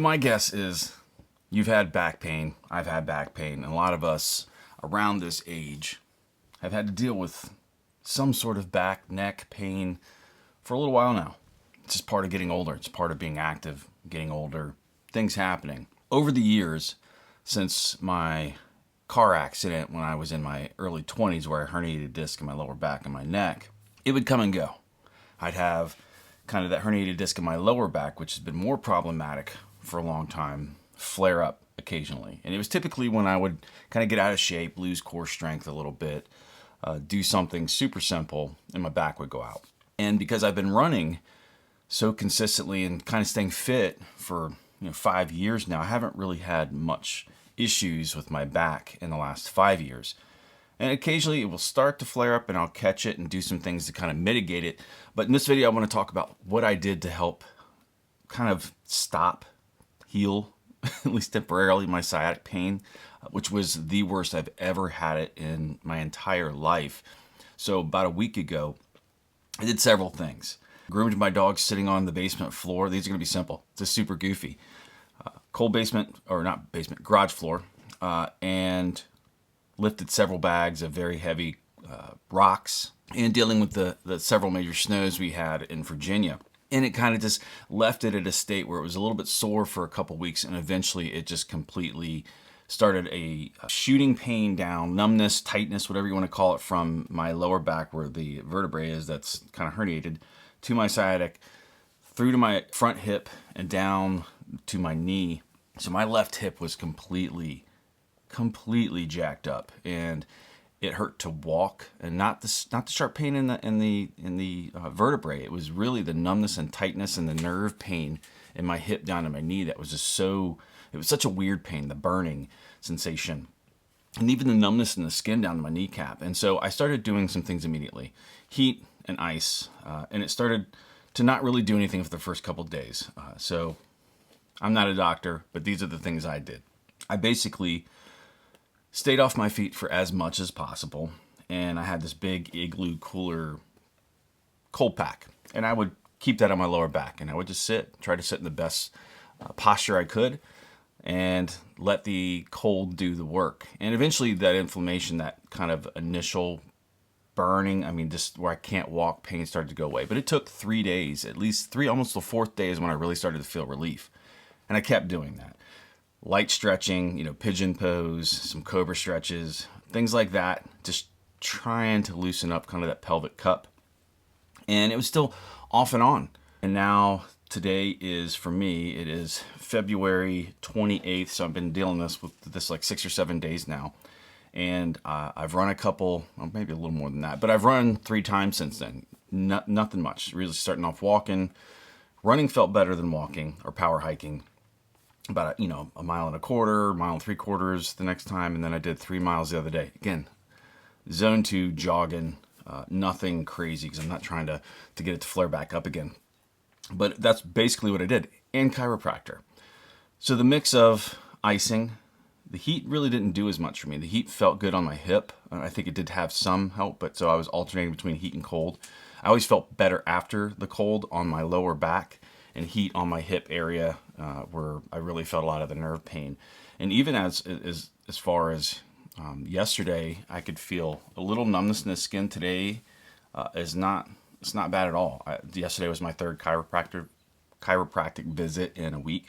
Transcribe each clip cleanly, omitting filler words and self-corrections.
My guess is you've had back pain, I've had back pain, and a lot of us around this age have had to deal with some sort of back, neck pain for a little while now. It's just part of getting older. It's part of being active, getting older, things happening. Over the years, since my car accident when I was in my early 20s where I herniated a disc in my lower back and my neck, it would come and go. I'd have kind of that herniated disc in my lower back, which has been more problematic for a long time, flare up occasionally. And it was typically when I would kind of get out of shape, lose core strength a little bit, do something super simple, and my back would go out. And because I've been running so consistently and kind of staying fit for 5 years now, I haven't really had much issues with my back in the last 5 years. And occasionally it will start to flare up and I'll catch it and do some things to kind of mitigate it. But in this video, I want to talk about what I did to help kind of stop, heal, at least temporarily, my sciatic pain, which was the worst I've ever had it in my entire life. So about a week ago, I did several things. Groomed my dog sitting on the basement floor. These are going to be simple. It's just super goofy. Cold basement, or not basement, garage floor, and lifted several bags of very heavy rocks and dealing with the several major snows we had in Virginia. And it kind of just left it at a state where it was a little bit sore for a couple weeks, and eventually it just completely started a shooting pain down, numbness, tightness, whatever you want to call it, from my lower back where the vertebrae is that's kind of herniated, to my sciatic, through to my front hip, and down to my knee. So my left hip was completely jacked up, and it hurt to walk, and not the sharp pain in the vertebrae. It was really the numbness and tightness and the nerve pain in my hip down to my knee that was just so. It was such a weird pain, the burning sensation, and even the numbness in the skin down to my kneecap. And so I started doing some things immediately, heat and ice, and it started to not really do anything for the first couple of days. So I'm not a doctor, but these are the things I did. I basically stayed off my feet for as much as possible, and I had this big Igloo cooler cold pack, and I would keep that on my lower back, and I would just try to sit in the best posture I could, and let the cold do the work. And eventually that inflammation, that kind of initial burning, just where I can't walk, pain started to go away. But it took 3 days, at least three, almost the fourth day is when I really started to feel relief, and I kept doing that. Light stretching, pigeon pose, some cobra stretches, things like that, just trying to loosen up kind of that pelvic cup. And it was still off and on. And now today is, for me, it is February 28th. So I've been dealing with this like 6 or 7 days now. And I've run a couple, well, maybe a little more than that, but I've run 3 times since then. Nothing much. Really starting off walking. Running felt better than walking or power hiking. About a mile and a quarter, mile and 3/4 the next time, and then I did 3 miles the other day. Again, zone 2 jogging, nothing crazy because I'm not trying to get it to flare back up again. But that's basically what I did, and chiropractor. So the mix of icing, the heat really didn't do as much for me. The heat felt good on my hip. I think it did have some help, but so I was alternating between heat and cold. I always felt better after the cold on my lower back, and heat on my hip area, where I really felt a lot of the nerve pain. And even as far as yesterday, I could feel a little numbness in the skin. Today it's not bad at all. Yesterday was my third chiropractic visit in a week,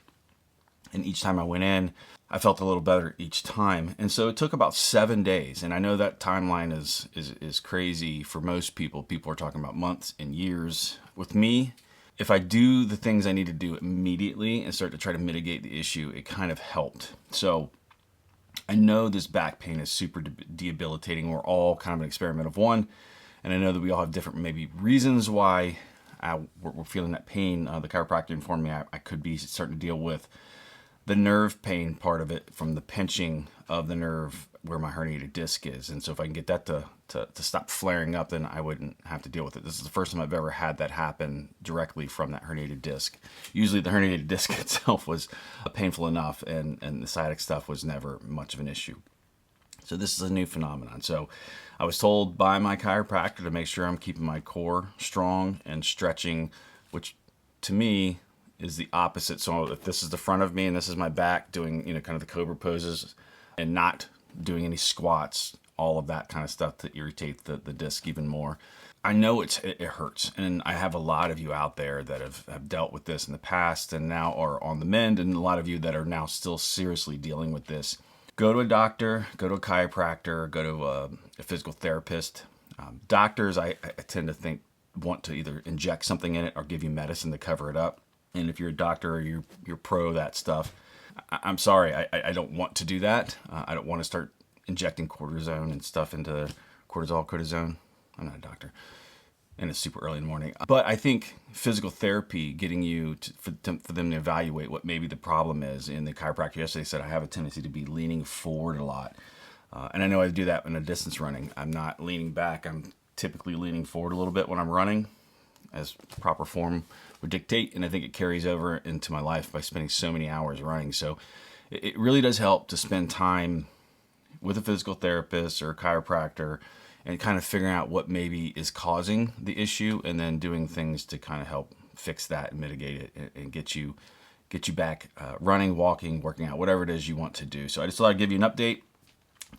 and each time I went in, I felt a little better each time. And so it took about 7 days, and I know that timeline is crazy for most people. People are talking about months and years. With me, if I do the things I need to do immediately and start to try to mitigate the issue, it kind of helped. So I know this back pain is super debilitating. We're all kind of an experiment of one. And I know that we all have different maybe reasons why we're feeling that pain. The chiropractor informed me I could be starting to deal with the nerve pain part of it from the pinching of the nerve where my herniated disc is. And so if I can get that to stop flaring up, then I wouldn't have to deal with it. This is the first time I've ever had that happen directly from that herniated disc. Usually the herniated disc itself was painful enough, and the sciatic stuff was never much of an issue. So this is a new phenomenon. So I was told by my chiropractor to make sure I'm keeping my core strong and stretching, which to me is the opposite. So if this is the front of me and this is my back, doing, kind of the cobra poses and not doing any squats, all of that kind of stuff to irritate the disc even more. I know it hurts, and I have a lot of you out there that have dealt with this in the past and now are on the mend, and a lot of you that are now still seriously dealing with this. Go to a doctor, go to a chiropractor, go to a physical therapist. Doctors, I tend to think, want to either inject something in it or give you medicine to cover it up. And if you're a doctor or you're pro that stuff, I'm sorry, I don't want to do that. I don't want to start injecting cortisone and stuff into cortisone. I'm not a doctor, and it's super early in the morning. But I think physical therapy, getting you for them to evaluate what maybe the problem is. And the chiropractor yesterday said I have a tendency to be leaning forward a lot. And I know I do that in a distance running. I'm not leaning back. I'm typically leaning forward a little bit when I'm running, as proper form would dictate. And I think it carries over into my life by spending so many hours running. So it really does help to spend time with a physical therapist or a chiropractor and kind of figuring out what maybe is causing the issue, and then doing things to kind of help fix that and mitigate it and get you back running, walking, working out, whatever it is you want to do. So I just thought I'd give you an update.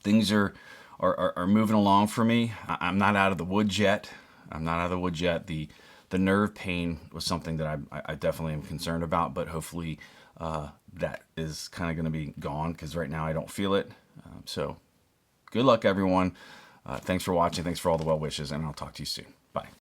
Things are moving along for me. I'm not out of the woods yet. The nerve pain was something that I definitely am concerned about, but hopefully that is kind of going to be gone, because right now I don't feel it. So good luck, everyone. Thanks for watching. Thanks for all the well wishes, and I'll talk to you soon. Bye.